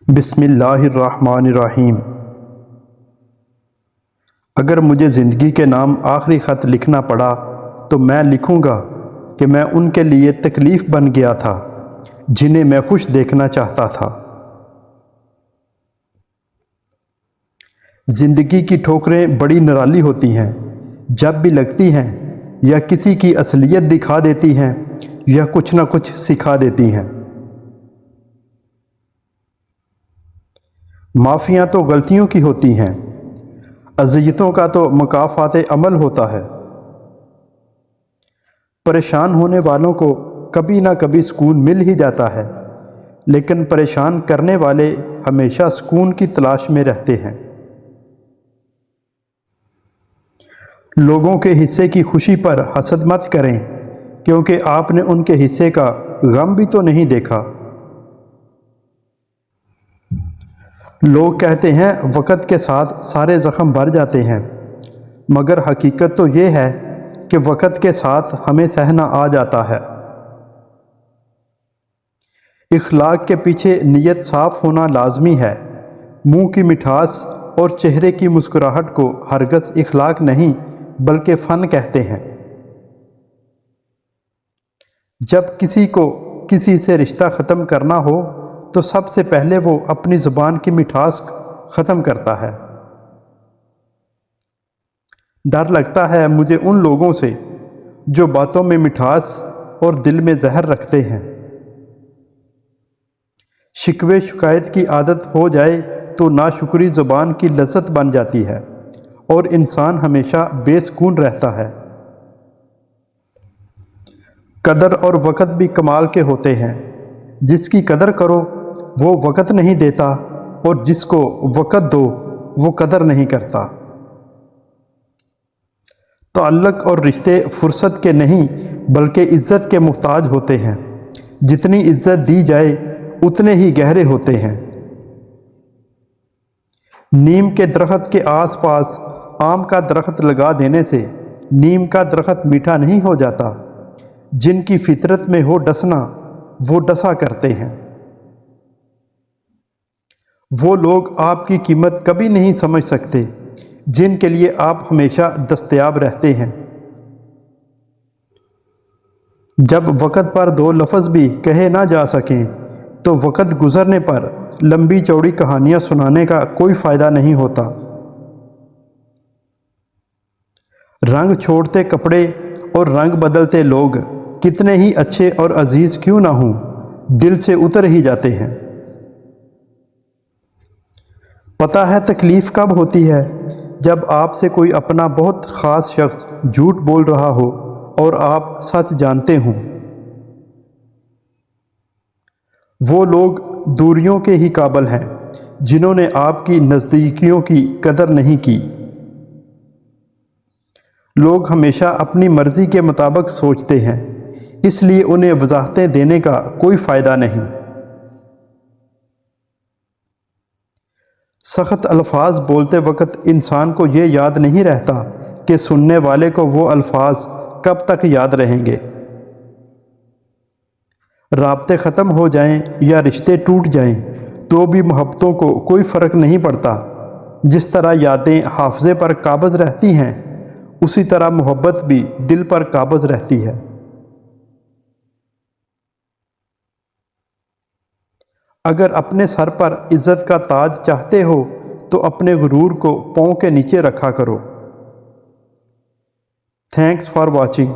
بسم اللہ الرحمن الرحیم۔ اگر مجھے زندگی کے نام آخری خط لکھنا پڑا تو میں لکھوں گا کہ میں ان کے لیے تکلیف بن گیا تھا جنہیں میں خوش دیکھنا چاہتا تھا۔ زندگی کی ٹھوکریں بڑی نرالی ہوتی ہیں، جب بھی لگتی ہیں یا کسی کی اصلیت دکھا دیتی ہیں یا کچھ نہ کچھ سکھا دیتی ہیں۔ معافیاں تو غلطیوں کی ہوتی ہیں، اذیتوں کا تو مکافات عمل ہوتا ہے۔ پریشان ہونے والوں کو کبھی نہ کبھی سکون مل ہی جاتا ہے، لیکن پریشان کرنے والے ہمیشہ سکون کی تلاش میں رہتے ہیں۔ لوگوں کے حصے کی خوشی پر حسد مت کریں، کیونکہ آپ نے ان کے حصے کا غم بھی تو نہیں دیکھا۔ لوگ کہتے ہیں وقت کے ساتھ سارے زخم بھر جاتے ہیں، مگر حقیقت تو یہ ہے کہ وقت کے ساتھ ہمیں سہنا آ جاتا ہے۔ اخلاق کے پیچھے نیت صاف ہونا لازمی ہے۔ منہ کی مٹھاس اور چہرے کی مسکراہٹ کو ہرگز اخلاق نہیں بلکہ فن کہتے ہیں۔ جب کسی کو کسی سے رشتہ ختم کرنا ہو تو سب سے پہلے وہ اپنی زبان کی مٹھاس ختم کرتا ہے۔ ڈر لگتا ہے مجھے ان لوگوں سے جو باتوں میں مٹھاس اور دل میں زہر رکھتے ہیں۔ شکوے شکایت کی عادت ہو جائے تو ناشکری زبان کی لذت بن جاتی ہے اور انسان ہمیشہ بے سکون رہتا ہے۔ قدر اور وقت بھی کمال کے ہوتے ہیں۔ جس کی قدر کرو وہ وقت نہیں دیتا، اور جس کو وقت دو وہ قدر نہیں کرتا۔ تعلق اور رشتے فرصت کے نہیں بلکہ عزت کے محتاج ہوتے ہیں۔ جتنی عزت دی جائے اتنے ہی گہرے ہوتے ہیں۔ نیم کے درخت کے آس پاس آم کا درخت لگا دینے سے نیم کا درخت میٹھا نہیں ہو جاتا۔ جن کی فطرت میں ہو ڈسنا وہ ڈسا کرتے ہیں۔ وہ لوگ آپ کی قیمت کبھی نہیں سمجھ سکتے جن کے لیے آپ ہمیشہ دستیاب رہتے ہیں۔ جب وقت پر دو لفظ بھی کہے نہ جا سکیں تو وقت گزرنے پر لمبی چوڑی کہانیاں سنانے کا کوئی فائدہ نہیں ہوتا۔ رنگ چھوڑتے کپڑے اور رنگ بدلتے لوگ کتنے ہی اچھے اور عزیز کیوں نہ ہوں، دل سے اتر ہی جاتے ہیں۔ پتہ ہے تکلیف کب ہوتی ہے؟ جب آپ سے کوئی اپنا بہت خاص شخص جھوٹ بول رہا ہو اور آپ سچ جانتے ہوں۔ وہ لوگ دوریوں کے ہی قابل ہیں جنہوں نے آپ کی نزدیکیوں کی قدر نہیں کی۔ لوگ ہمیشہ اپنی مرضی کے مطابق سوچتے ہیں، اس لیے انہیں وضاحتیں دینے کا کوئی فائدہ نہیں۔ سخت الفاظ بولتے وقت انسان کو یہ یاد نہیں رہتا کہ سننے والے کو وہ الفاظ کب تک یاد رہیں گے۔ رابطے ختم ہو جائیں یا رشتے ٹوٹ جائیں تو بھی محبتوں کو کوئی فرق نہیں پڑتا۔ جس طرح یادیں حافظے پر قابض رہتی ہیں، اسی طرح محبت بھی دل پر قابض رہتی ہے۔ اگر اپنے سر پر عزت کا تاج چاہتے ہو تو اپنے غرور کو پاؤں کے نیچے رکھا کرو۔ Thanks for watching.